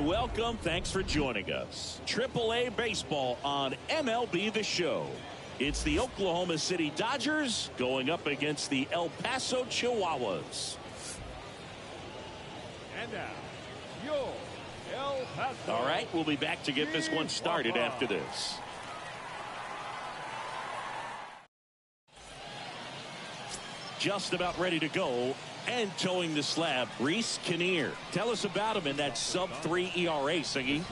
welcome. Thanks for joining us. AAA Baseball on MLB The Show. It's the Oklahoma City Dodgers going up against the El Paso Chihuahuas. And now, your El Paso. All right, we'll be back to get this one started after this. Just about ready to go and towing the slab, Reese Kinnear. Tell us about him in that sub-3 ERA, Siggy.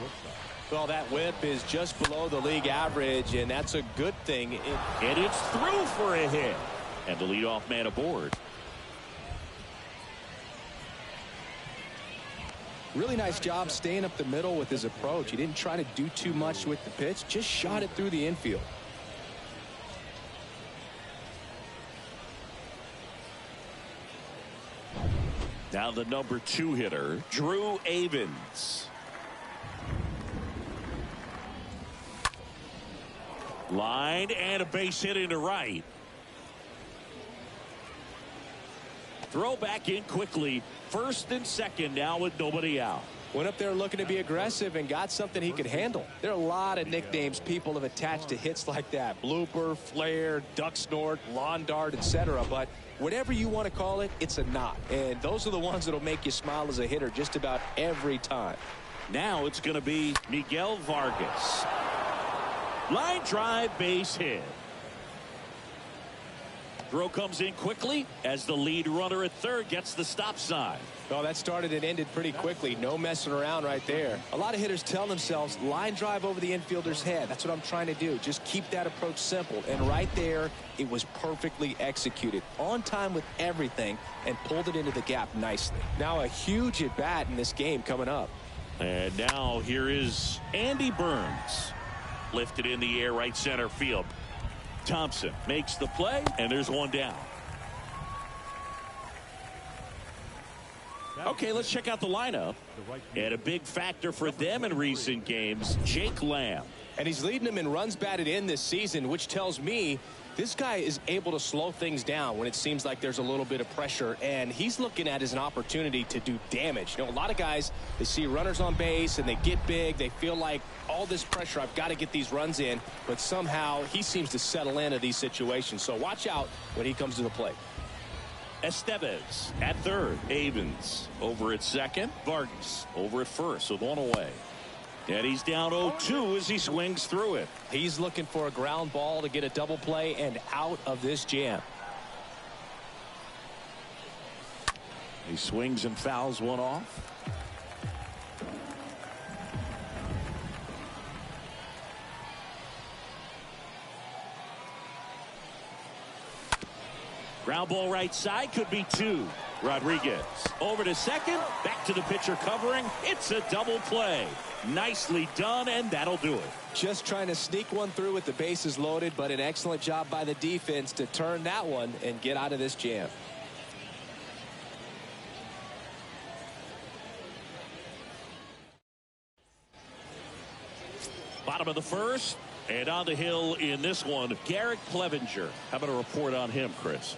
Well, that whip is just below the league average, and that's a good thing. And it's through for a hit. And the leadoff man aboard. Really nice job staying up the middle with his approach. He didn't try to do too much with the pitch, just shot it through the infield. Now the number 2 hitter, Drew Avens. Line and a base hit into right. Throw back in quickly. First and second now with nobody out. Went up there looking to be aggressive and got something he could handle. There are a lot of nicknames people have attached to hits like that. Blooper, flare, duck snort, lawn dart, etc. But whatever you want to call it, it's a knot. And those are the ones that'll make you smile as a hitter just about every time. Now it's going to be Miguel Vargas. Line drive, base hit. Throw comes in quickly as the lead runner at third gets the stop sign. Oh, that started and ended pretty quickly. No messing around right there. A lot of hitters tell themselves line drive over the infielder's head. That's what I'm trying to do. Just keep that approach simple. And right there, it was perfectly executed. On time with everything and pulled it into the gap nicely. Now a huge at bat in this game coming up. And now here is Andy Burns. Lifted in the air, right center field. Thompson makes the play, and there's one down. Okay, let's check out the lineup. And a big factor for them in recent games, Jake Lamb. And he's leading them in runs batted in this season, which tells me this guy is able to slow things down when it seems like there's a little bit of pressure, and he's looking at it as an opportunity to do damage. You know, a lot of guys, they see runners on base and they get big. They feel like all this pressure, I've got to get these runs in, but somehow he seems to settle into these situations. So watch out when he comes to the plate. Estevez at third. Avens over at second. Vargas over at first with one away. And he's down 0-2 as he swings through it. He's looking for a ground ball to get a double play and out of this jam. He swings and fouls one off. Ground ball right side, could be 2. Rodriguez over to second, back to the pitcher covering. It's a double play. Nicely done, and that'll do it. Just trying to sneak one through with the bases loaded, but an excellent job by the defense to turn that one and get out of this jam. Bottom of the first, and on the hill in this one, Garrett Clevenger. How about a report on him, Chris?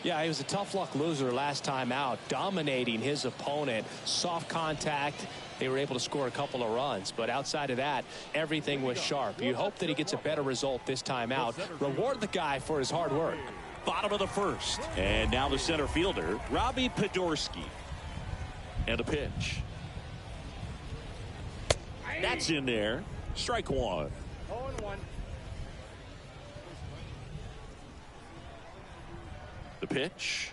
Yeah, he was a tough luck loser last time out, dominating his opponent. Soft contact. They were able to score a couple of runs, but outside of that, everything was sharp. You hope that he gets a better result this time out. Reward the guy for his hard work. Bottom of the first, and now the center fielder, Robbie Podorsky. And a pitch. That's in there. Strike one. 0-1. The pitch.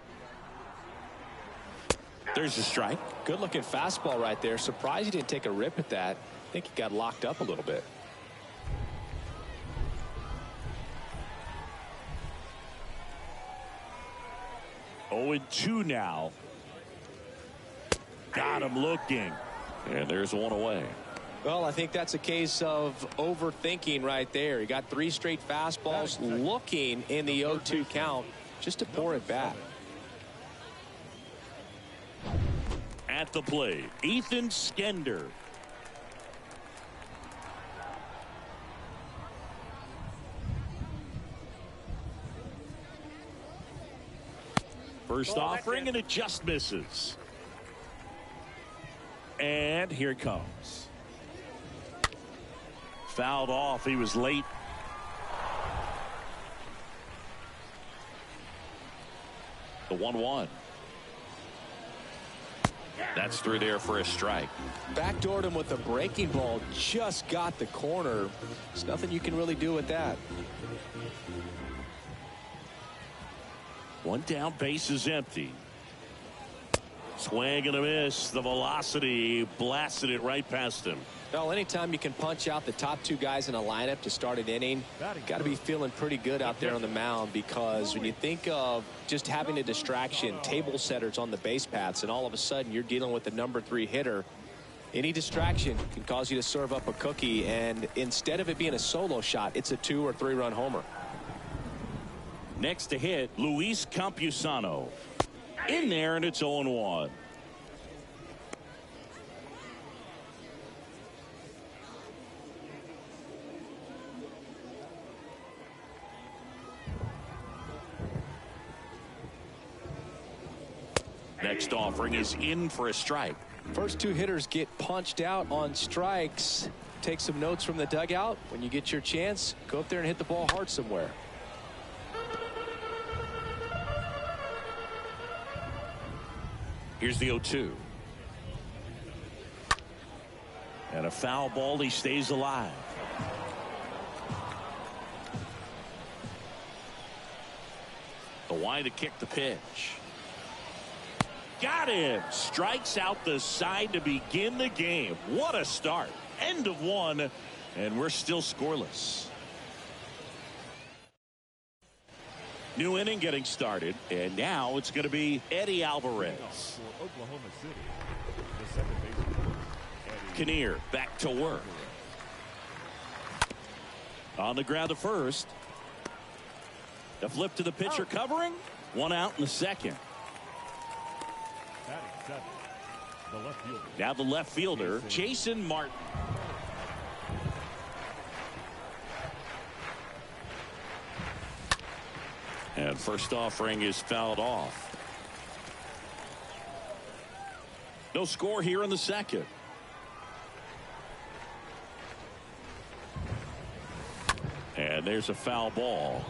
There's a strike. Good looking fastball right there. Surprised he didn't take a rip at that. I think he got locked up a little bit. Oh, 0-2 now. Got him looking. And there's one away. Well, I think that's a case of overthinking right there. He got 3 straight fastballs looking in the 0-2 count just to pour it back. At the plate, Ethan Skender. First offering, and it just misses. And here it comes. fouled off. He was late. The 1-1. That's through there for a strike. Backdoored him with a breaking ball. Just got the corner. There's nothing you can really do with that. One down, base is empty. Swing and a miss. The velocity blasted it right past him. Well, anytime you can punch out the top two guys in a lineup to start an inning, got to be feeling pretty good out there on the mound, because when you think of just having a distraction, table setters on the base paths, and all of a sudden you're dealing with the #3 hitter, any distraction can cause you to serve up a cookie, and instead of it being a solo shot, it's a 2 or 3 run homer. Next to hit, Luis Campusano. In there, and it's 0-1. Next offering is in for a strike. First two hitters get punched out on strikes. Take some notes from the dugout. When you get your chance, go up there and hit the ball hard somewhere. Here's the 0-2. And a foul ball. He stays alive. The wind to kick the pitch. Got him. Strikes out the side to begin the game. What a start. End of 1, and we're still scoreless. New inning getting started, and now it's going to be Eddie Alvarez. For Oklahoma City, the second baseman, Kinnear back to work. On the ground to first. The flip to the pitcher covering. 1 out in the second. batting seventh, the left fielder. Now the left fielder, Jason Martin. And first offering is fouled off. No score here in the second. And there's a foul ball.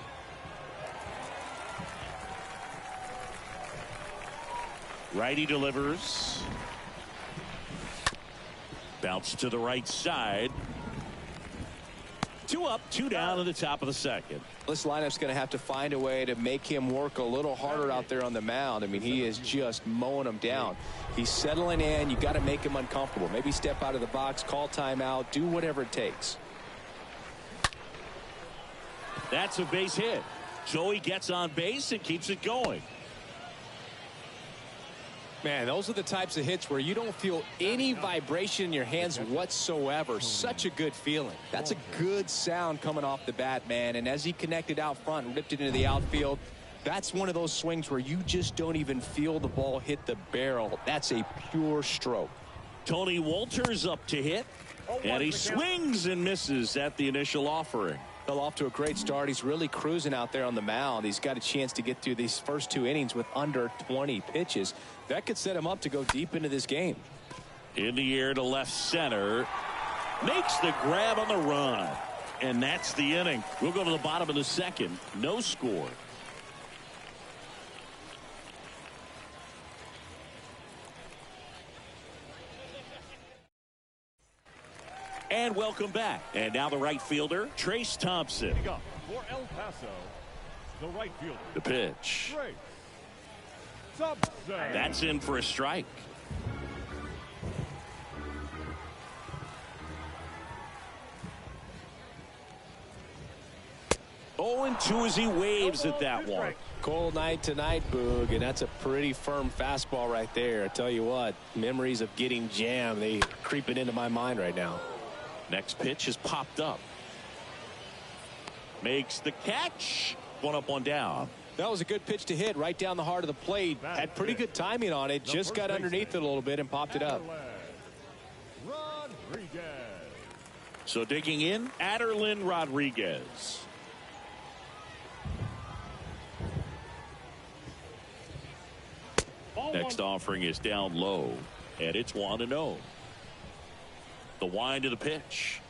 Righty delivers. Bounce to the right side. 2 up, 2 down in the top of the second. This lineup's going to have to find a way to make him work a little harder out there on the mound. I mean, he is just mowing him down. He's settling in. You got to make him uncomfortable. Maybe step out of the box, call timeout, do whatever it takes. That's a base hit. Joey gets on base and keeps it going. Man, those are the types of hits where you don't feel any vibration in your hands whatsoever. Such a good feeling. That's a good sound coming off the bat, man. And as he connected out front and ripped it into the outfield, that's one of those swings where you just don't even feel the ball hit the barrel. That's a pure stroke. Tony Wolters up to hit. And he swings and misses at the initial offering. Fell off to a great start. He's really cruising out there on the mound. He's got a chance to get through these first 2 innings with under 20 pitches. That could set him up to go deep into this game. In the air to left center. Makes the grab on the run. And that's the inning. We'll go to the bottom of the second. No score. And welcome back. And now the right fielder, Trace Thompson. Up for El Paso, the right fielder. The pitch. Trace Thompson. That's in for a strike. Oh, and 2 as he waves at that one. Cold night tonight, Boog, and that's a pretty firm fastball right there. I tell you what, memories of getting jammed, they creeping into my mind right now. Next pitch is popped up. Makes the catch. 1 up, 1 down. That was a good pitch to hit right down the heart of the plate. Had pretty good timing on it. Just got underneath it a little bit and popped it up. Rodriguez. So digging in, Aderlin Rodriguez. Next offering is down low, and it's 1-0. The wind of the pitch.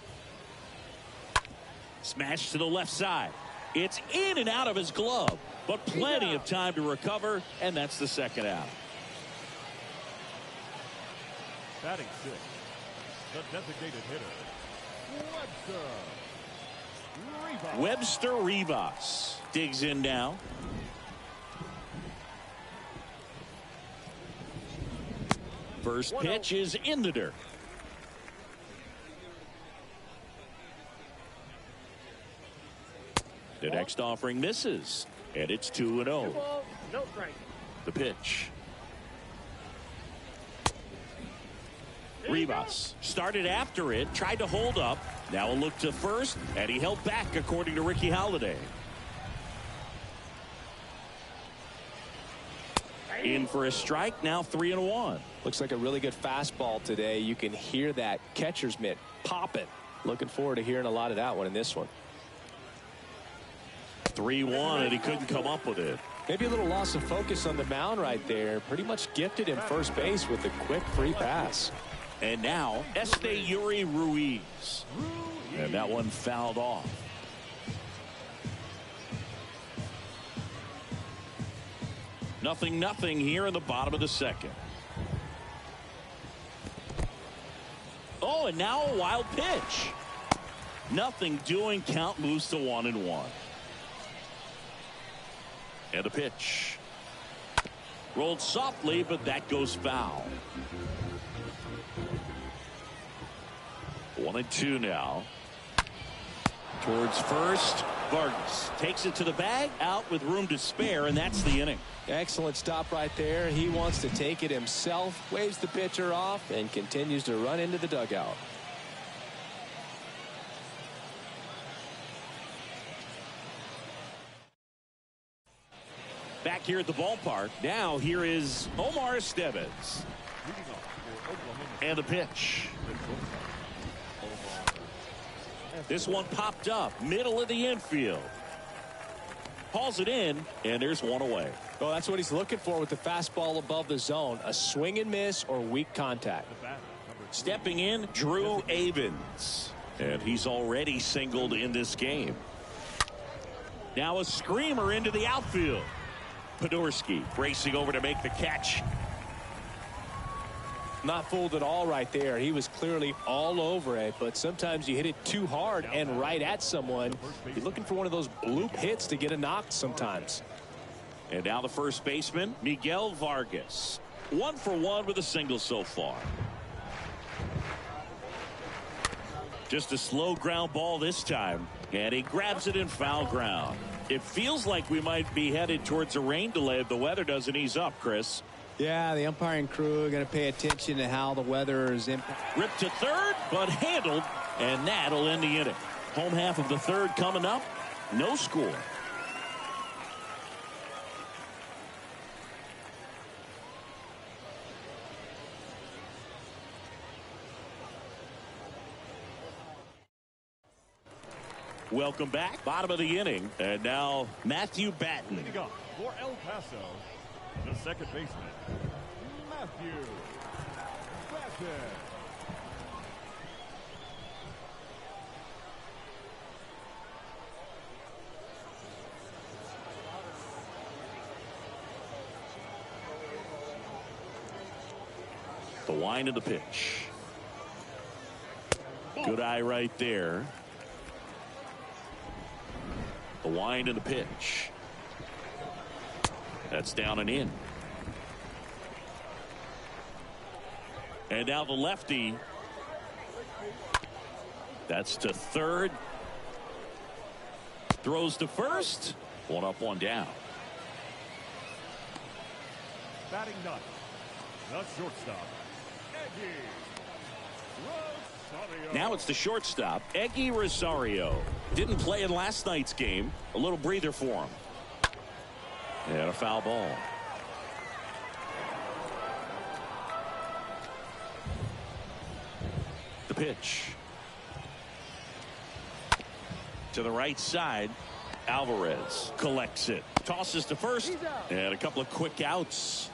Smash to the left side. It's in and out of his glove, but plenty of time to recover, and that's the second out. Batting sixth, the designated hitter, Webster Rivas digs in now. First pitch is in the dirt. The next offering misses, and it's 2-0. No strike. The pitch. Rivas started after it, tried to hold up. Now a look to first, and he held back, according to Ricky Holiday. In for a strike, now 3-1. Looks like a really good fastball today. You can hear that catcher's mitt popping. Looking forward to hearing a lot of that one in this one. 3-1, and he couldn't come up with it. Maybe a little loss of focus on the mound right there. Pretty much gifted him first base with a quick free pass. And now Yuri Ruiz. And that one fouled off. Nothing here in the bottom of the second. Oh, and now a wild pitch. Nothing doing. Count moves to 1-1. And the pitch. Rolled softly, but that goes foul. 1-2 now. Towards first. Vargas takes it to the bag, out with room to spare, and that's the inning. Excellent stop right there. He wants to take it himself, waves the pitcher off, and continues to run into the dugout. Back here at the ballpark, now here is Omar Estevez. And the pitch. This one popped up, middle of the infield. Hauls it in, and there's one away. Well, that's what he's looking for with the fastball above the zone. A swing and miss or weak contact. Stepping in, Drew Avens. And he's already singled in this game. Now a screamer into the outfield. Podorski racing over to make the catch. Not fooled at all right there. He was clearly all over it, but sometimes you hit it too hard and right at someone. You're looking for one of those bloop hits to get a knock sometimes. And now the first baseman, Miguel Vargas. 1 for 1 with a single so far. Just a slow ground ball this time, and he grabs it in foul ground. It feels like we might be headed towards a rain delay if the weather doesn't ease up, Chris. Yeah, the umpiring crew are going to pay attention to how the weather is impacted. Ripped to third, but handled, and that'll end the inning. Home half of the third coming up. No score. Welcome back. Bottom of the inning. And now Matthew Batten. Leading up for El Paso, the second baseman, Matthew Batten. The wind of the pitch. Good eye right there. The wind of the pitch. That's down and in. And now the lefty. That's to third. Throws to first. One up, one down. Batting ninth, the shortstop, Eggy Rosario. Now it's the shortstop, Eggy Rosario. Didn't play in last night's game. A little breather for him. And a foul ball. The pitch. To the right side. Alvarez collects it. Tosses to first. And a couple of quick outs.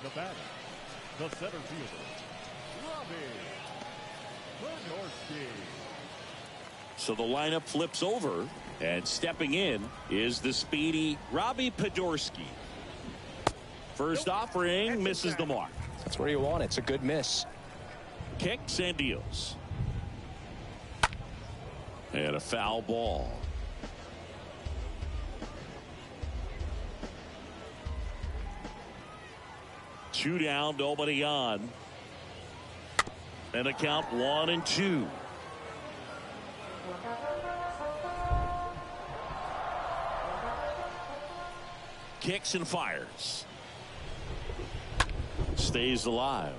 The batter, the center fielder, Robbie Podorski. So the lineup flips over, and stepping in is the speedy Robbie Podorski. First offering misses the mark. That's where you want it. It's a good miss. Kicks and deals. And a foul ball. Two down, nobody on. And a count 1-2. Kicks and fires. Stays alive.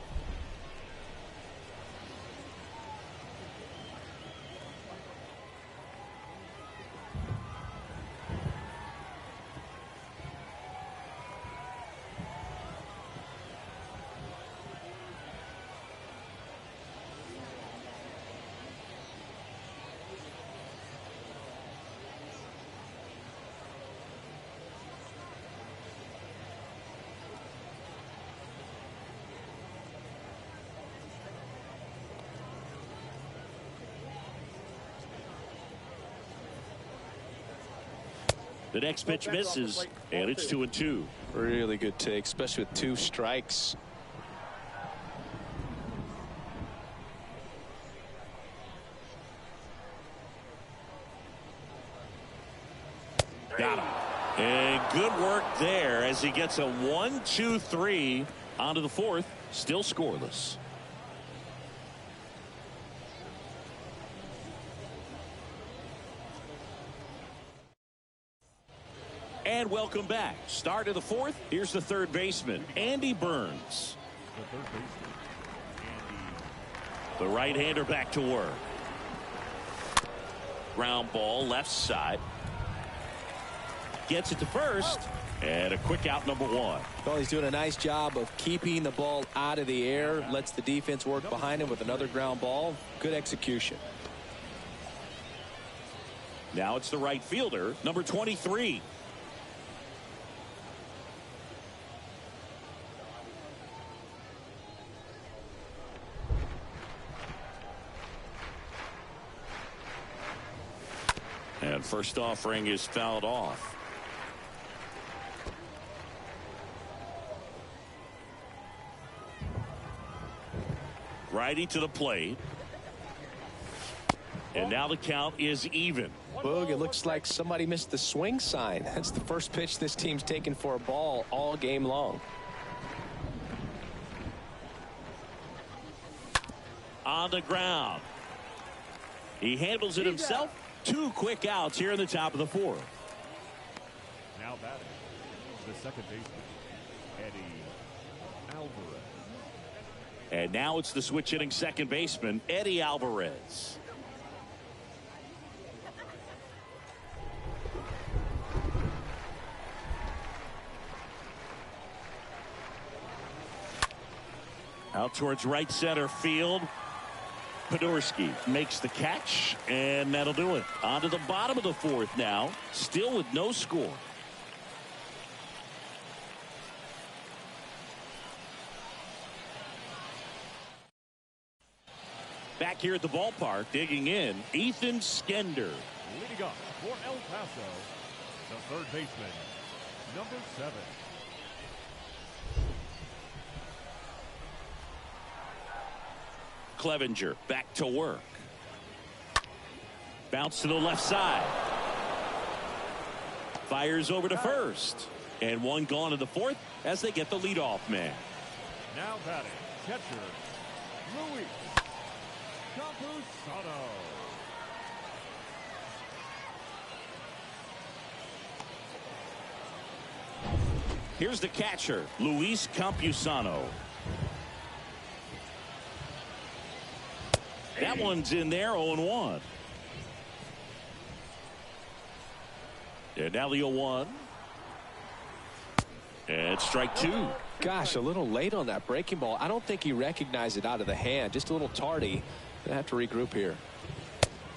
The next pitch misses, and it's 2-2. Really good take, especially with 2 strikes. Got him. And good work there as he gets a 1-2-3 onto the 4th. Still scoreless. And welcome back. Start of the 4th. Here's the third baseman, Andy Burns. The third baseman, Andy. The right-hander back to work. Ground ball left side. Gets it to first. And a quick out, number 1. Well, he's doing a nice job of keeping the ball out of the air. Lets the defense work behind him with another ground ball. Good execution. Now it's the right fielder, number 23. And first offering is fouled off. Righty to the plate. And now the count is even. Boog, it looks like somebody missed the swing sign. That's the first pitch this team's taken for a ball all game long. On the ground. He handles it himself. 2 quick outs here in the top of the 4th. Now batting, the second baseman, Eddie Alvarez. And now it's the switch hitting second baseman, Eddie Alvarez. Out towards right center field. Podorski makes the catch, and that'll do it. On to the bottom of the 4th now, still with no score. Back here at the ballpark, digging in, Ethan Skender. Leading up for El Paso, the third baseman, number 7. Clevenger back to work. Bounce to the left side. Fires over to first. And 1 gone in the 4th as they get the leadoff man. Now batting, catcher, Luis Campusano. Here's the catcher, Luis Campusano. That one's in there, 0-1. And now the 0-1. And strike 2. Gosh, a little late on that breaking ball. I don't think he recognized it out of the hand. Just a little tardy. Gonna have to regroup here.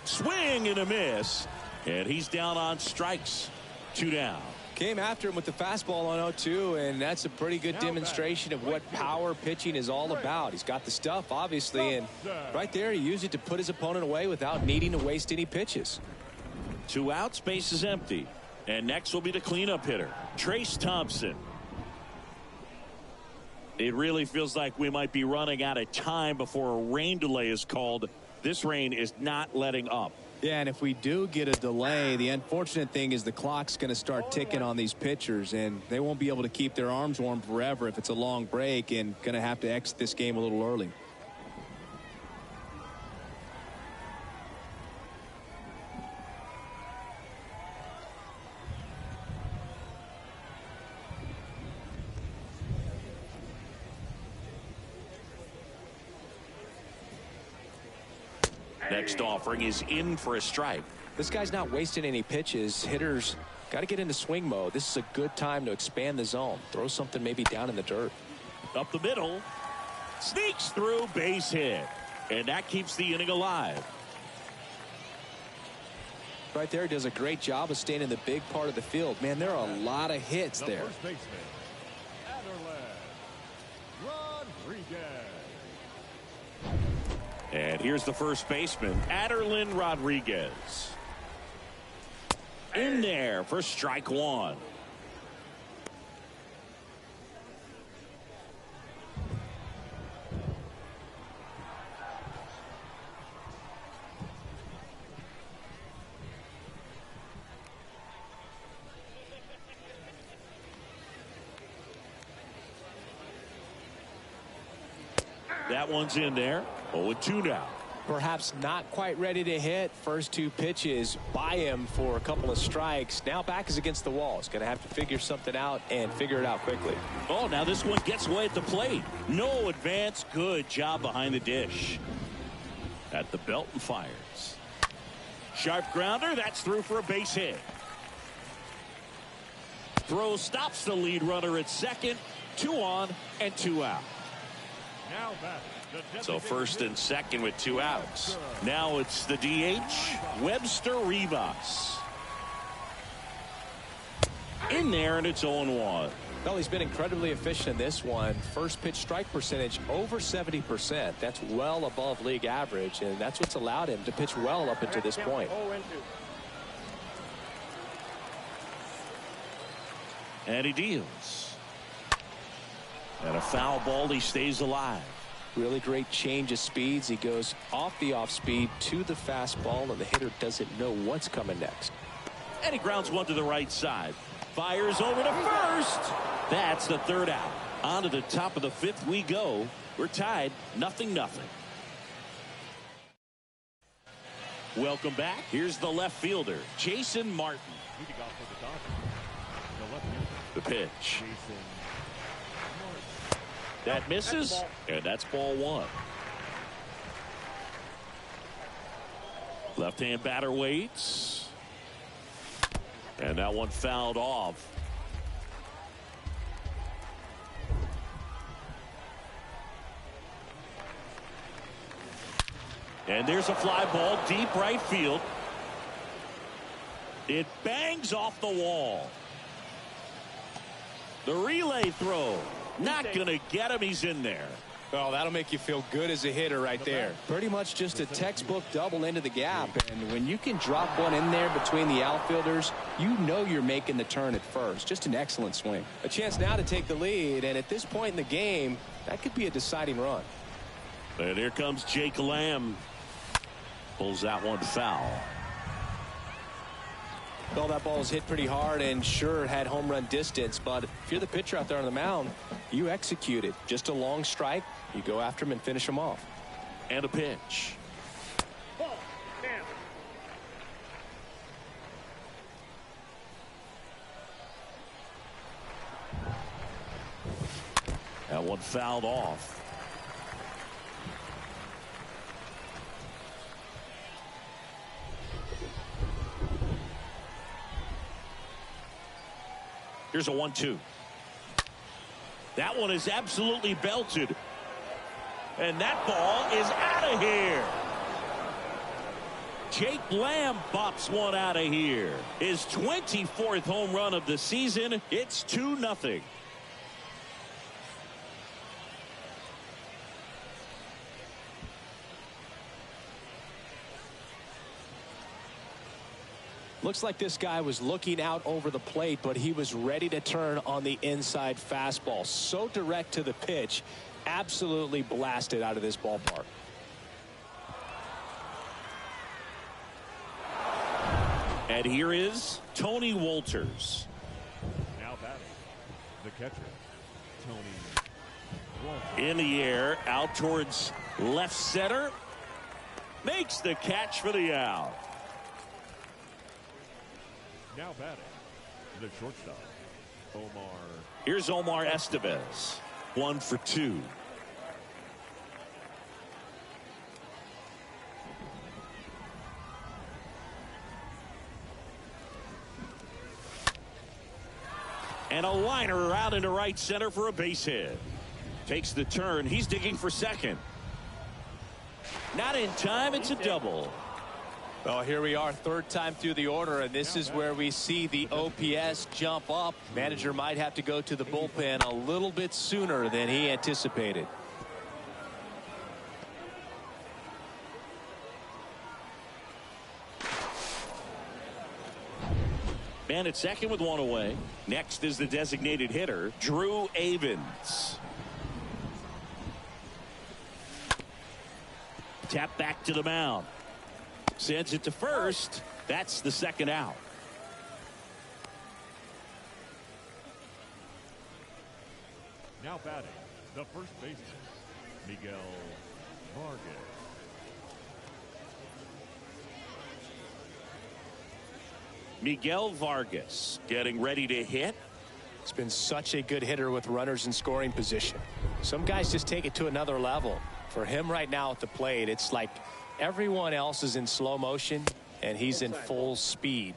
Swing and a miss. And he's down on strikes. 2 down. Came after him with the fastball on 0-2, and that's a pretty good demonstration of what power pitching is all about. He's got the stuff, obviously, and right there he used it to put his opponent away without needing to waste any pitches. 2 outs, base is empty. And next will be the cleanup hitter, Thompson. It really feels like we might be running out of time before a rain delay is called. This rain is not letting up. Yeah, and if we do get a delay, the unfortunate thing is the clock's going to start ticking on these pitchers, and they won't be able to keep their arms warm forever if it's a long break, and going to have to exit this game a little early. Next offering is in for a strike. This guy's not wasting any pitches. Hitters got to get into swing mode. This is a good time to expand the zone. Throw something maybe down in the dirt. Up the middle. Sneaks through, base hit. And that keeps the inning alive. Right there, does a great job of staying in the big part of the field. Man, there are a lot of hits there. First baseman, Rodriguez. And here's the first baseman, Rodriguez. In there for strike 1. That one's in there. 0-2 now. Perhaps not quite ready to hit. First 2 pitches by him for a couple of strikes. Now back is against the wall. He's going to have to figure something out and figure it out quickly. Oh, now this one gets away at the plate. No advance. Good job behind the dish. At the belt and fires. Sharp grounder. That's through for a base hit. Throw stops the lead runner at second. 2 on and 2 out. Now back. So first and second with 2 outs. Now it's the DH, Webster Rivas. In there, and it's 0-1. Well, he's been incredibly efficient in this one. First pitch strike percentage over 70%. That's well above league average, and that's what's allowed him to pitch well up until this point. And he deals. And a foul ball, he stays alive. Really great change of speeds. He goes off the off speed to the fastball, and the hitter doesn't know what's coming next. And he grounds one to the right side. Fires over to first. That's the 3rd out. On to the top of the 5th we go. We're tied 0-0. Welcome back. Here's the left fielder, Jason Martin. The pitch. That misses, and that's ball 1. Left-hand batter waits. And that one fouled off. And there's a fly ball deep right field. It bangs off the wall. The relay throw. Not going to get him. He's in there. Well, that'll make you feel good as a hitter right there. Pretty much just a textbook double into the gap. And when you can drop one in there between the outfielders, you know you're making the turn at first. Just an excellent swing. A chance now to take the lead. And at this point in the game, that could be a deciding run. And here comes Jake Lamb. Pulls that one foul. Well, that ball was hit pretty hard and sure had home run distance, but if you're the pitcher out there on the mound, you execute it. Just a long strike, you go after him and finish him off. And a pitch. That one fouled off. Here's a 1-2. That one is absolutely belted. And that ball is out of here. Jake Lamb pops one out of here. His 24th home run of the season. It's 2-0. Looks like this guy was looking out over the plate, but he was ready to turn on the inside fastball. So direct to the pitch. Absolutely blasted out of this ballpark. And here is Tony Wolters. Now batting, the catcher, Tony Wolters. In the air, out towards left center. Makes the catch for the out. Now batting, the shortstop, Omar. Here's Omar Estevez. 1 for 2. And a liner out into right center for a base hit. Takes the turn. He's digging for second. Not in time. It's a double. Well, here we are, third time through the order, and this is where we see the OPS jump up. Manager might have to go to the bullpen a little bit sooner than he anticipated. Man at second with one away. Next is the designated hitter, Drew Avens. Tap back to the mound. Sends it to first. That's the second out. Now batting, the first baseman, Miguel Vargas. Miguel Vargas getting ready to hit. He's been such a good hitter with runners in scoring position. Some guys just take it to another level. For him right now at the plate, it's like everyone else is in slow motion and he's in full speed.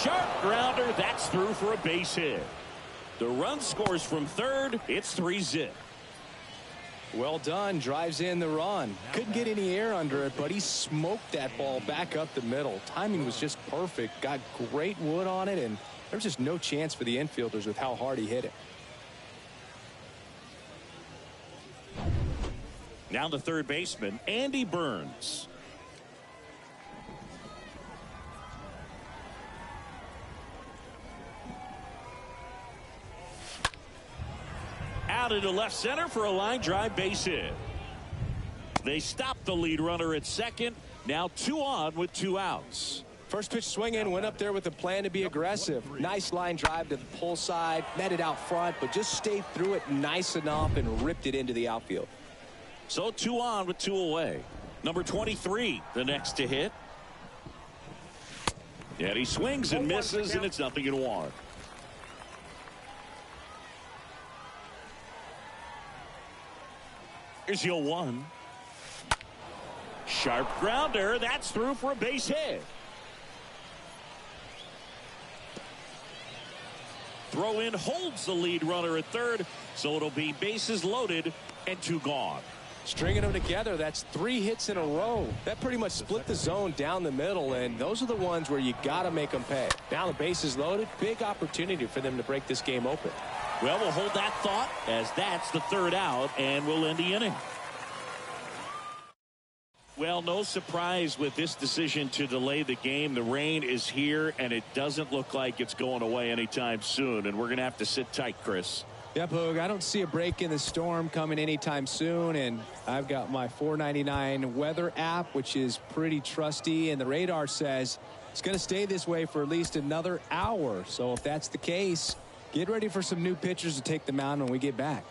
Sharp grounder. That's through for a base hit. The run scores from third. It's 3-0. Well done. Drives in the run. Couldn't get any air under it, but he smoked that ball back up the middle. Timing was just perfect. Got great wood on it, and there's just no chance for the infielders with how hard he hit it. Now the third baseman, Andy Burns. Out into left center for a line drive base hit. They stop the lead runner at second. Now 2 on with 2 outs. First pitch swinging, went up there with a plan to be aggressive. Nice line drive to the pull side, met it out front, but just stayed through it nice enough and ripped it into the outfield. So 2 on with 2 away. Number 23, the next to hit. And he swings and misses, and it's 0-1. Here's 0-1. Sharp grounder. That's through for a base hit. Throw in holds the lead runner at third, so it'll be bases loaded and 2 gone. Stringing them together, that's 3 hits in a row. That pretty much split the zone down the middle, and those are the ones where you got to make them pay. Now the bases loaded, big opportunity for them to break this game open. Well, we'll hold that thought as that's the third out, and we'll end the inning. Well, no surprise with this decision to delay the game. The rain is here, and it doesn't look like it's going away anytime soon, and we're going to have to sit tight, Chris. Yep, Hoog, I don't see a break in the storm coming anytime soon, and I've got my $4.99 weather app, which is pretty trusty, and the radar says it's going to stay this way for at least another hour. So if that's the case, get ready for some new pitchers to take the mound when we get back.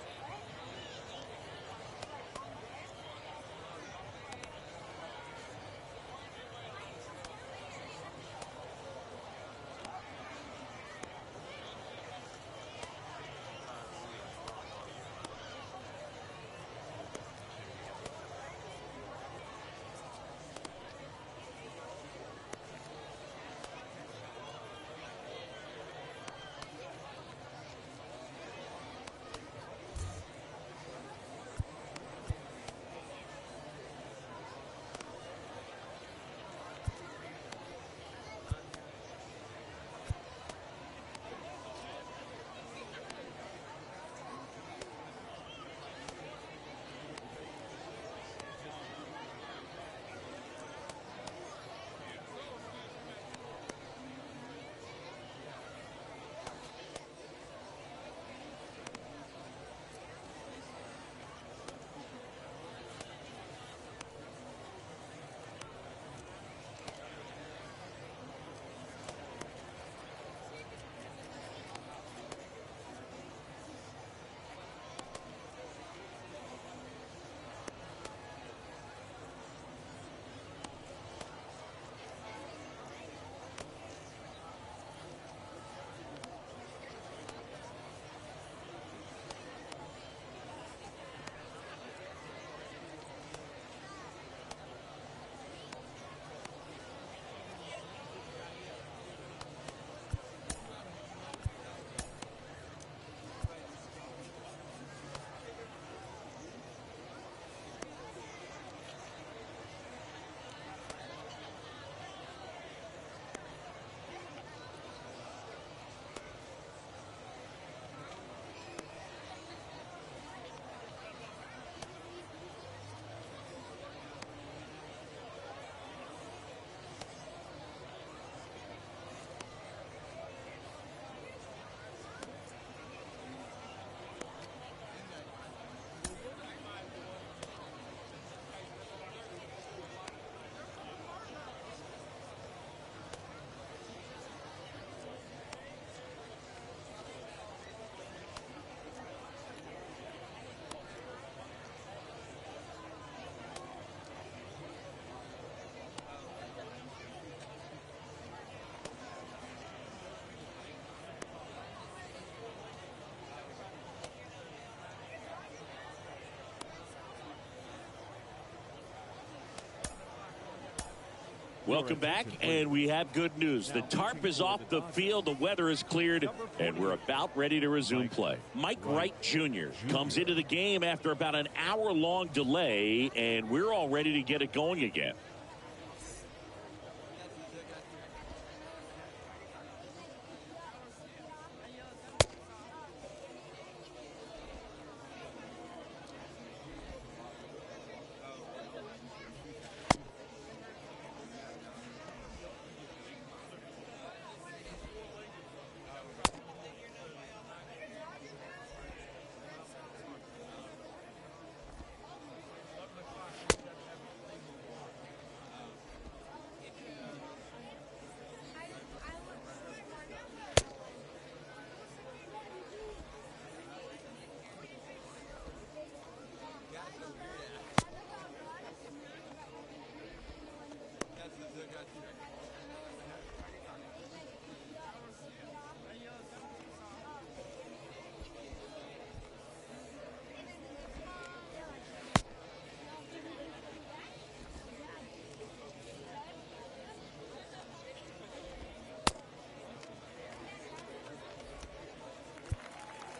Welcome back, and we have good news. The tarp is off the field, the weather is cleared, and we're about ready to resume play. Mike Wright Jr. comes into the game after about an hour-long delay, and we're all ready to get it going again.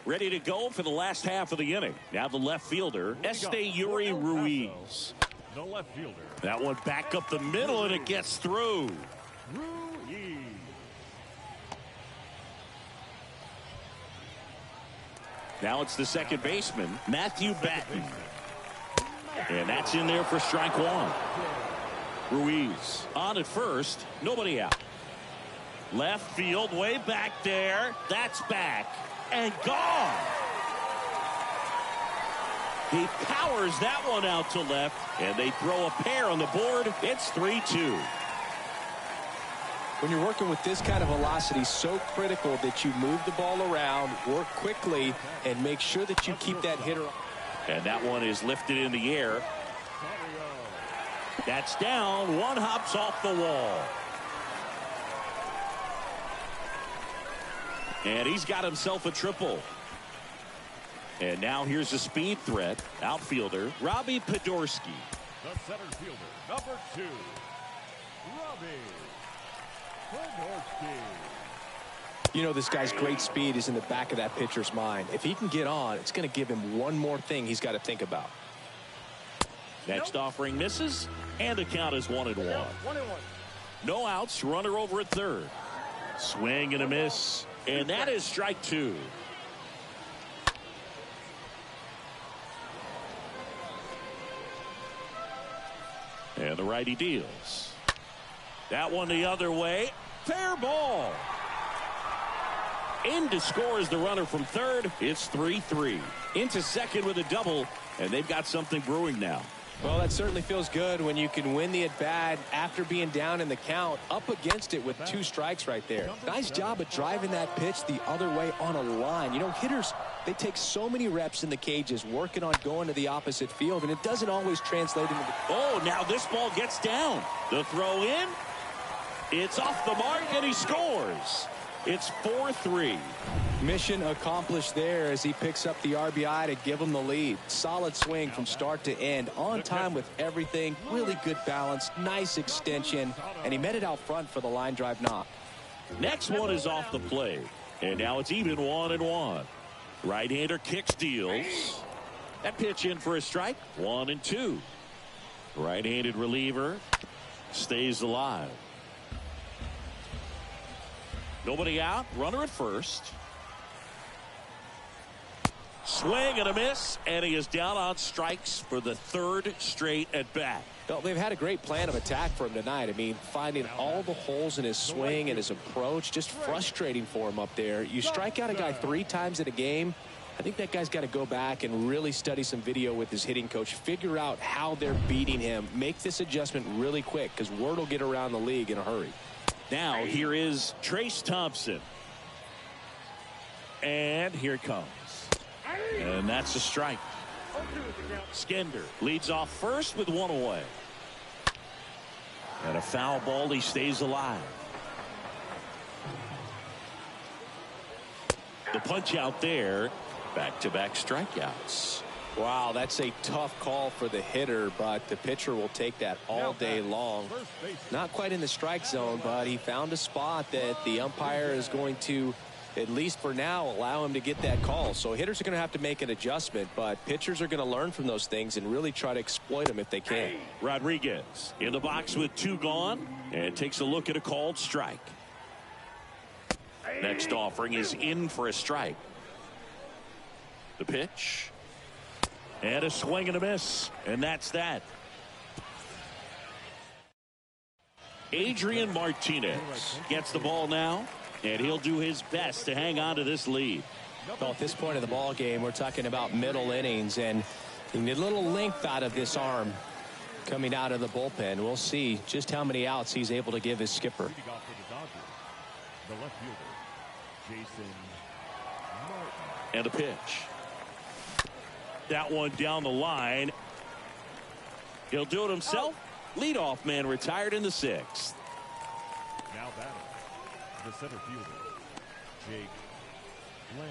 Ready to go for the last half of the inning. Now the left fielder, Yuri Ruiz. The left fielder. That one back up the middle, and it gets through. Ruiz. Now it's the second baseman, Matthew Batten. And that's in there for strike one. Ruiz on at first, nobody out. Left field, way back there. That's back and gone. He powers that one out to left, and they throw a pair on the board. It's 3-2. When you're working with this kind of velocity, so critical that you move the ball around, work quickly, and make sure that you keep that hitter. And that one is lifted in the air. That's down. One hops off the wall. And he's got himself a triple. And now here's a speed threat. Outfielder, Robbie Podorski. The center fielder, number 2, Robbie Podorski. You know, this guy's great speed is in the back of that pitcher's mind. If he can get on, it's going to give him one more thing he's got to think about. Next offering misses, and the count is 1-1. No outs, runner over at third. Swing and a miss, and that is strike 2. And the righty deals. That one the other way. Fair ball. In to score is the runner from third. It's 3-3. Into second with a double, and they've got something brewing now. Well, that certainly feels good when you can win the at-bat after being down in the count, up against it with 2 strikes right there. Nice job of driving that pitch the other way on a line. You know, hitters, they take so many reps in the cages working on going to the opposite field, and it doesn't always translate into the... Oh, now this ball gets down. The throw in. It's off the mark, and he scores. It's 4-3. Mission accomplished there as he picks up the RBI to give him the lead. Solid swing from start to end. On time with everything. Really good balance. Nice extension. And he met it out front for the line drive knock. Next one is off the plate. And now it's even 1-1. Right-hander kicks, deals. That pitch in for a strike. 1-2. Right-handed reliever stays alive. Nobody out. Runner at first. Swing and a miss, and he is down on strikes for the 3rd straight at bat. Well, they've had a great plan of attack for him tonight. I mean, finding all the holes in his swing and his approach, just frustrating for him up there. You strike out a guy 3 times in a game. I think that guy's got to go back and really study some video with his hitting coach, figure out how they're beating him, make this adjustment really quick, because word will get around the league in a hurry. Now here is Trace Thompson. And here it comes. And that's a strike. Skender leads off first with 1 away. And a foul ball. He stays alive. The punch out there. Back-to-back strikeouts. Wow, that's a tough call for the hitter, but the pitcher will take that all day long. Not quite in the strike zone, but he found a spot that the umpire is going to, at least for now, allow him to get that call. So hitters are going to have to make an adjustment, but pitchers are going to learn from those things and really try to exploit them if they can. Rodriguez in the box with 2 gone and takes a look at a called strike. Next offering is in for a strike. The pitch. And a swing and a miss. And that's that. Adrian Martinez gets the ball now. And he'll do his best to hang on to this lead. Well, at this point of the ball game, we're talking about middle innings. And you need a little length out of this arm coming out of the bullpen. We'll see just how many outs he's able to give his skipper. The left fielder, Jason Martin. And a pitch. That one down the line. He'll do it himself. Leadoff man retired in the 6th. Now batting, the center fielder, Jake Lamb.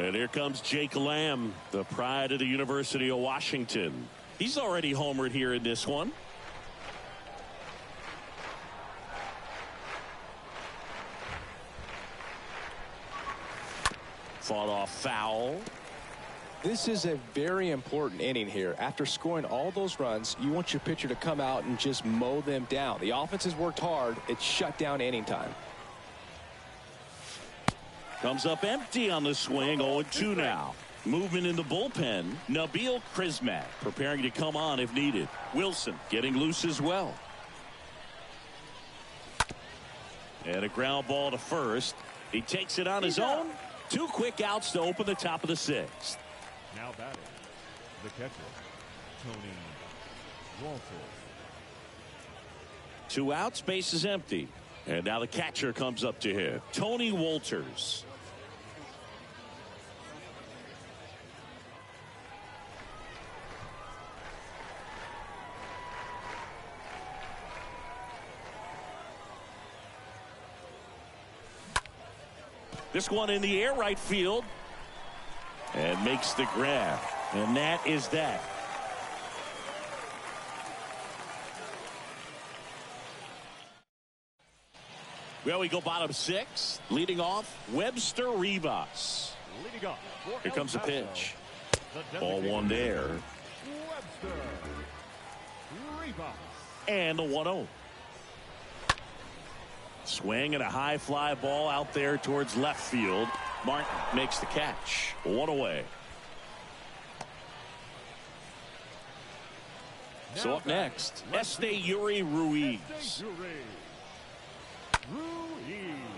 And here comes Jake Lamb, the pride of the University of Washington. He's already homered here in this one. Fought off foul. This is a very important inning here. After scoring all those runs, you want your pitcher to come out and just mow them down. The offense has worked hard. It's shut down inning time. Comes up empty on the swing. 0-2 now. Movement in the bullpen. Nabil Krismat preparing to come on if needed. Wilson getting loose as well. And a ground ball to first. He takes it on his own. 2 quick outs to open the top of the 6th. Now batting, the catcher, Tony Walters. 2 outs, base is empty. And now the catcher comes up to him. Tony Walters. This one in the air, right field. And makes the grab. And that is that. Well, we go bottom 6. Leading off, Webster Rivas. Leading off. Here comes the Paso, pitch. the Ball 1 there. Webster Rivas. And the 1-0. Swing and a high fly ball out there towards left field. Martin makes the catch. 1 away. So up next, Esteury Ruiz.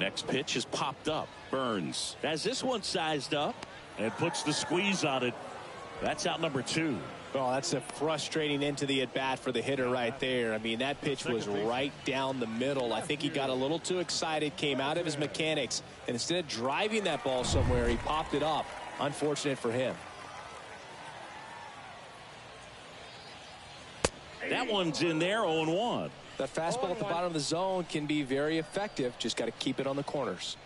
Next pitch is popped up. Burns has this one sized up and puts the squeeze on it. That's out number 2. Oh, that's a frustrating end to the at-bat for the hitter right there. I mean, that pitch was right down the middle. I think he got a little too excited, came out of his mechanics, and instead of driving that ball somewhere, he popped it up. Unfortunate for him. That one's in there, 0-1. That fastball at the bottom of the zone can be very effective. Just got to keep it on the corners.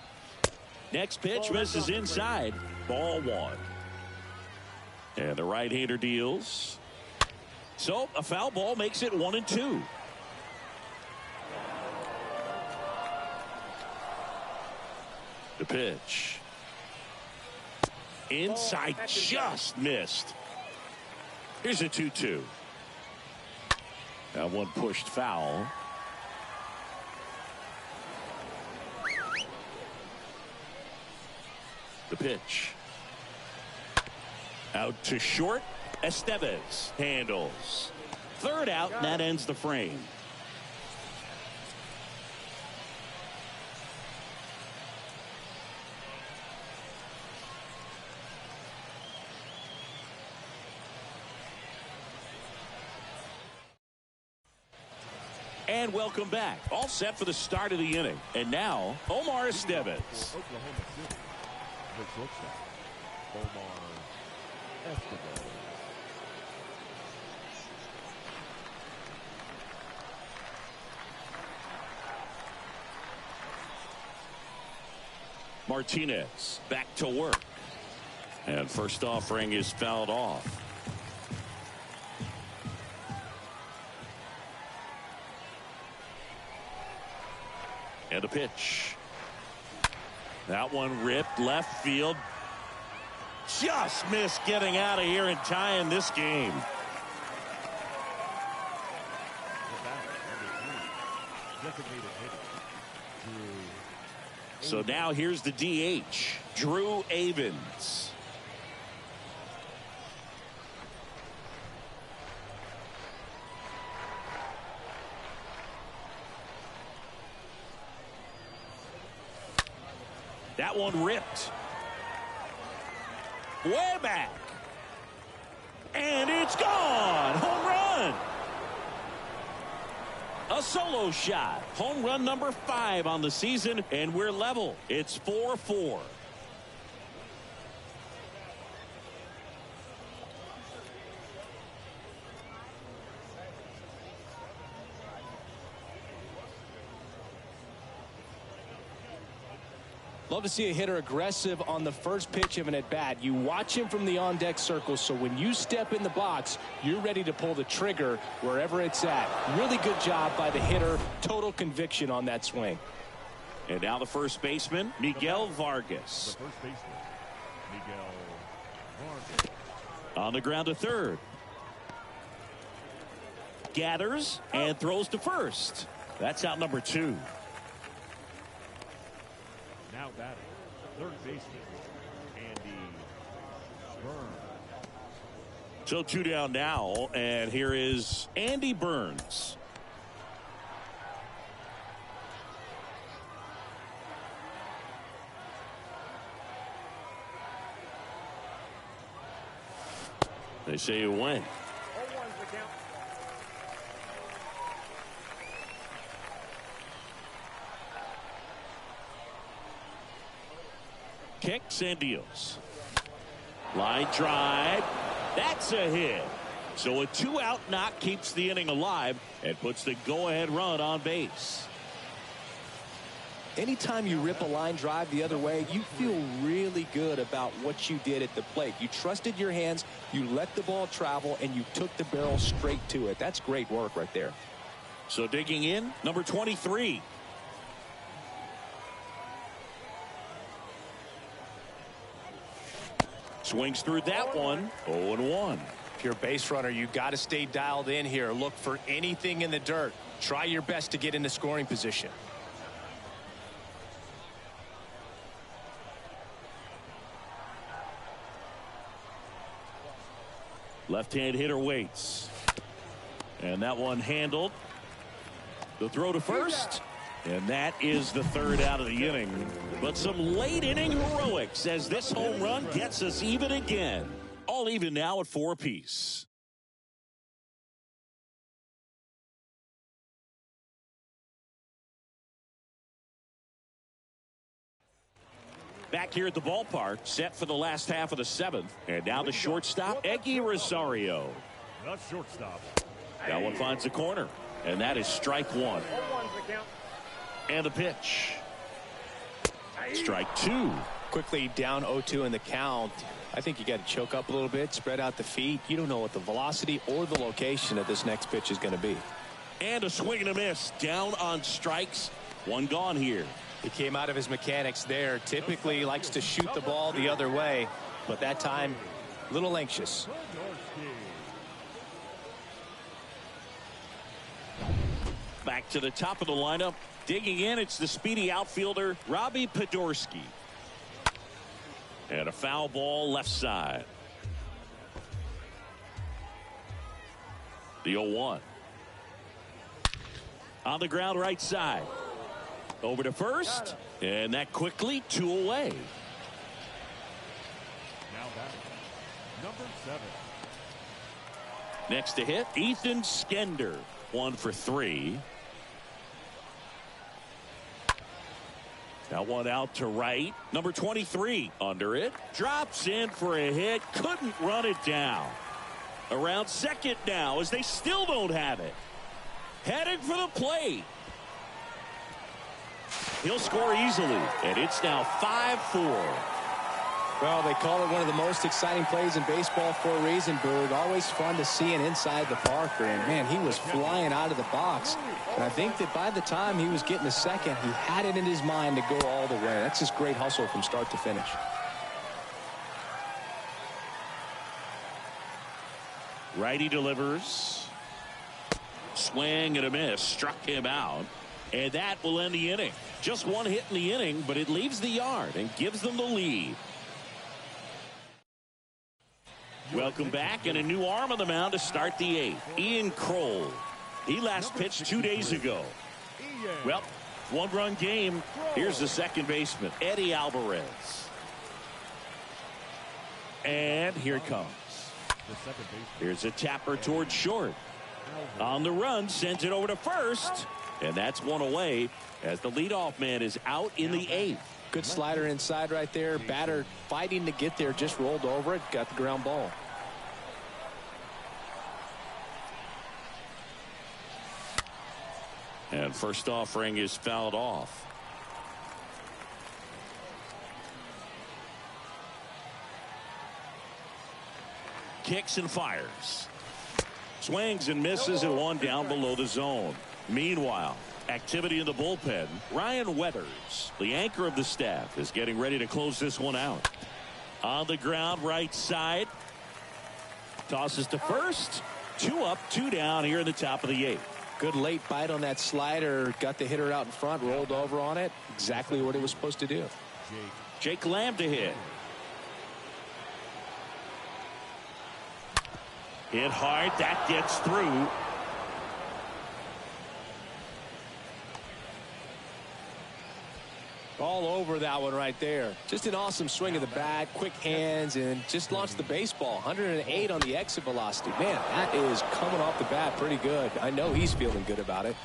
Next pitch misses inside. Ball 1. And the right-hander deals. So a foul ball makes it 1-2. The pitch. Inside, just missed. Here's a 2-2. Now one pushed foul. The pitch. Out to short. Estevez handles. Third out, and that ends the frame. And welcome back. All set for the start of the inning. And now, Omar Estevez. Oklahoma City, the shortstop, Omar Estevez. Martinez back to work. And first offering is fouled off. And a pitch. That one ripped left field. Just missed getting out of here and tying this game. So now here's the DH, Drew Avens. That one ripped. Way back. And it's gone. Home run. A solo shot. Home run number 5 on the season, and we're level. It's 4-4. Love to see a hitter aggressive on the first pitch of an at-bat. You watch him from the on-deck circle, so when you step in the box, you're ready to pull the trigger wherever it's at. Really good job by the hitter. Total conviction on that swing. And now the first baseman, Miguel Vargas. The first baseman, Miguel Vargas. On the ground to third. Gathers and throws to first. That's out number 2. Now batting, third baseman, Andy Burns. So 2 down now, and here is Andy Burns. They say you win. Kicks and deals. Line drive. That's a hit. So a 2-out knock keeps the inning alive and puts the go-ahead run on base. Anytime you rip a line drive the other way, you feel really good about what you did at the plate. You trusted your hands, you let the ball travel, and you took the barrel straight to it. That's great work right there. So digging in, number 23. Swings through that one. 0-1. If you're a base runner, you got to stay dialed in here. Look for anything in the dirt. Try your best to get into scoring position. Left-hand hitter waits. And that one handled. The throw to first. And that is the 3rd out of the inning. But some late inning heroics as this home run gets us even again. All even now at 4 apiece. Back here at the ballpark, set for the last half of the 7th. And now the shortstop, Eggy Rosario. The shortstop. That one finds the corner. And that is strike 1. And a pitch. Strike 2. Quickly down 0-2 in the count. I think you got to choke up a little bit, spread out the feet. You don't know what the velocity or the location of this next pitch is going to be. And a swing and a miss. Down on strikes. 1 gone here. He came out of his mechanics there. Typically likes to shoot the ball the other way, but that time a little anxious. Back to the top of the lineup. Digging in, it's the speedy outfielder, Robbie Podorski. And a foul ball left side. The 0-1. On the ground right side. Over to first. And that quickly 2 away. Now batting, number 7. Next to hit, Ethan Skender. 1 for 3. That one out to right. Number 23 under it. Drops in for a hit. Couldn't run it down. Around second now as they still don't have it. Headed for the plate. He'll score easily. And it's now 5-4. Well, they call it one of the most exciting plays in baseball for a reason, Boog. Always fun to see an inside the Parker. And, man, he was flying out of the box. And I think that by the time he was getting to second, he had it in his mind to go all the way. That's just great hustle from start to finish. Righty delivers. Swing and a miss. Struck him out. And that will end the inning. Just one hit in the inning, but it leaves the yard and gives them the lead. Welcome back, and a new arm on the mound to start the eighth. Ian Kroll. He last pitched 2 days ago. Well, one-run game. Here's the second baseman, Eddie Alvarez. And here it comes. Here's a tapper towards short. On the run, sends it over to first. And that's one away as the leadoff man is out in the eighth. Good slider inside right there. Batter fighting to get there, just rolled over it, got the ground ball. And first offering is fouled off. Kicks and fires. Swings and misses and one down below the zone. Meanwhile, activity in the bullpen. Ryan Weathers, the anchor of the staff, is getting ready to close this one out. On the ground, right side. Tosses to first. 2 up, 2 down here in the top of the eighth. Good late bite on that slider. Got the hitter out in front, rolled over on it. Exactly what he was supposed to do. Jake Lamb to hit. Hit hard. That gets through. All over that one right there. Just an awesome swing of the bat, quick hands, and just launched the baseball. 108 on the exit velocity. Man, that is coming off the bat pretty good. I know he's feeling good about it.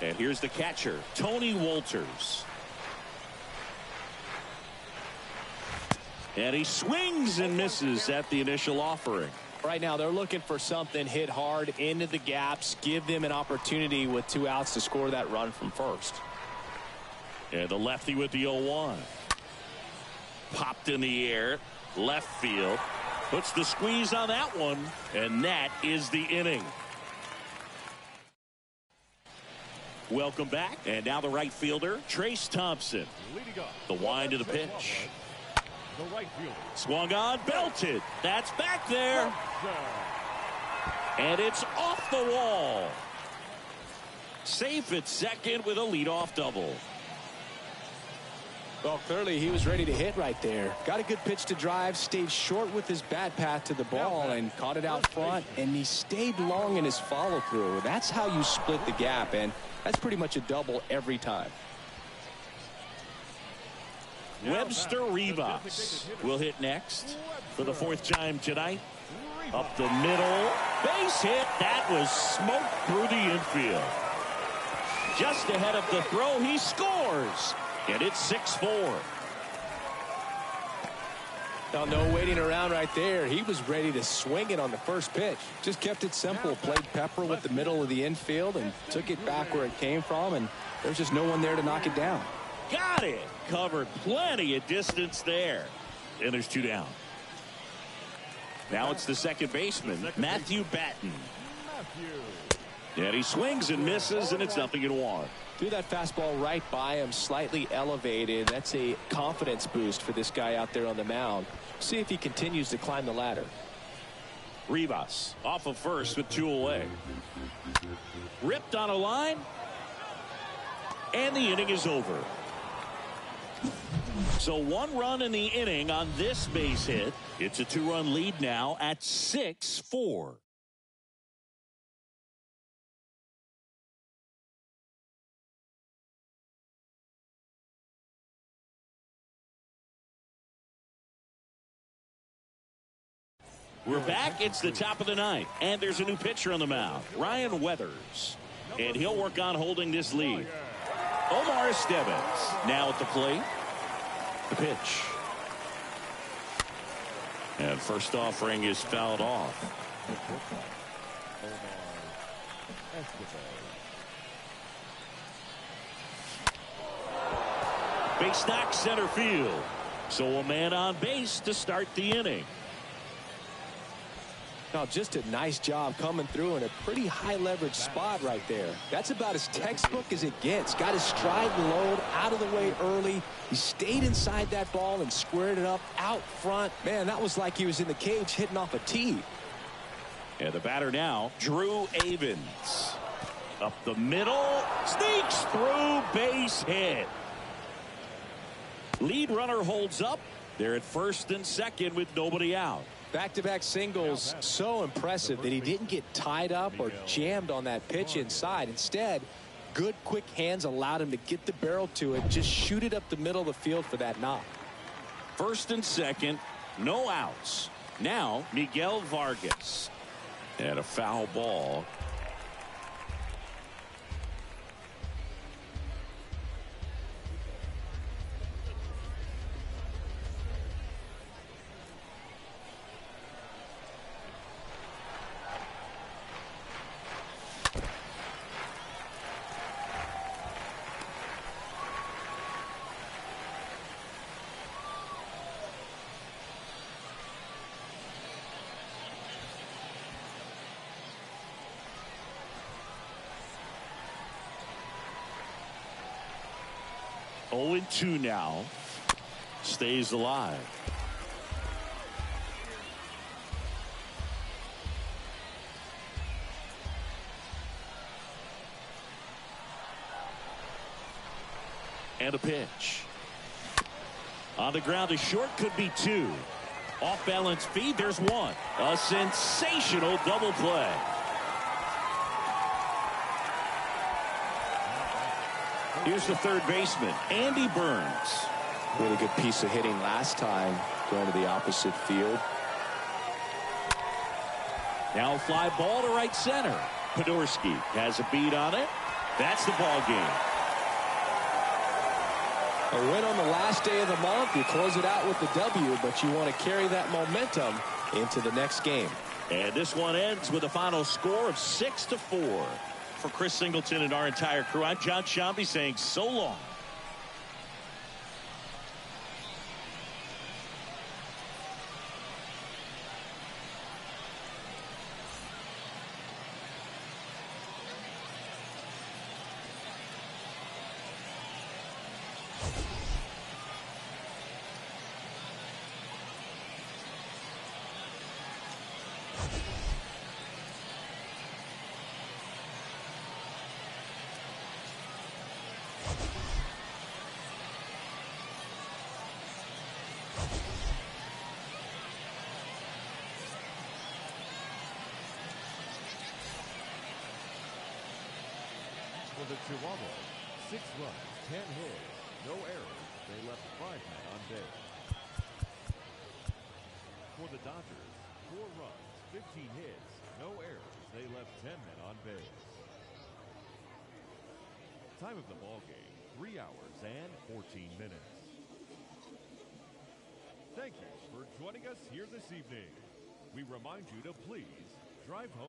And here's the catcher, Tony Wolters. And he swings and misses at the initial offering. Right now they're looking for something, hit hard into the gaps, give them an opportunity with 2 outs to score that run from first. And the lefty with the 0-1. Popped in the air. Left field. Puts the squeeze on that one. And that is the inning. Welcome back. And now the right fielder, Trace Thompson. The wind of the pitch. Swung on, belted. That's back there. And it's off the wall. Safe at second with a leadoff double. Well, clearly he was ready to hit right there. Got a good pitch to drive, stayed short with his bat path to the ball and caught it out front, and he stayed long in his follow through. That's how you split the gap, and that's pretty much a double every time. Webster Rivas will hit next for the 4th time tonight. Up the middle, base hit. That was smoked through the infield. Just ahead of the throw, he scores. And it's 6-4. Now, no waiting around right there. He was ready to swing it on the first pitch. Just kept it simple. Played pepper with the middle of the infield and took it back where it came from. And there's just no one there to knock it down. Got it. Covered plenty of distance there. And there's 2 down. Now it's the second baseman, Matthew Batten. And he swings and misses, and it's 0-1. Threw that fastball right by him, slightly elevated. That's a confidence boost for this guy out there on the mound. See if he continues to climb the ladder. Rivas off of first with 2 away. Ripped on a line. And the inning is over. So 1 run in the inning on this base hit. It's a 2-run lead now at 6-4. We're back. It's the top of the 9th, and there's a new pitcher on the mound, Ryan Weathers, and he'll work on holding this lead. Omar Estevez now at the plate. The pitch. And first offering is fouled off. Base knock center field. So a man on base to start the inning. Now, just a nice job coming through in a pretty high leverage spot right there. That's about as textbook as it gets. Got his stride and load out of the way early. He stayed inside that ball and squared it up out front. Man, that was like he was in the cage hitting off a tee. And the batter now, Drew Avens. Up the middle, sneaks through, base hit. Lead runner holds up. They're at first and second with nobody out. Back-to-back singles, so impressive that he didn't get tied up or jammed on that pitch inside. Instead, good quick hands allowed him to get the barrel to it, just shoot it up the middle of the field for that knock. First and second, no outs. Now Miguel Vargas. And a foul ball. Oh, 0-2 now. Stays alive. And a pitch. On the ground, a short, could be two. Off balance feed, there's one. A sensational double play. Here's the third baseman, Andy Burns. Really good piece of hitting last time, going to the opposite field. Now a fly ball to right center. Podorski has a beat on it. That's the ball game. A win on the last day of the month. You close it out with the W, but you want to carry that momentum into the next game. And this one ends with a final score of 6-4. For Chris Singleton and our entire crew, I'm John Shambi saying so long. For the Chihuahuas, 6 runs, 10 hits, no errors. They left 5 men on base. For the Dodgers, 4 runs, 15 hits, no errors. They left 10 men on base. Time of the ball game, 3 hours and 14 minutes. Thank you for joining us here this evening. We remind you to please drive home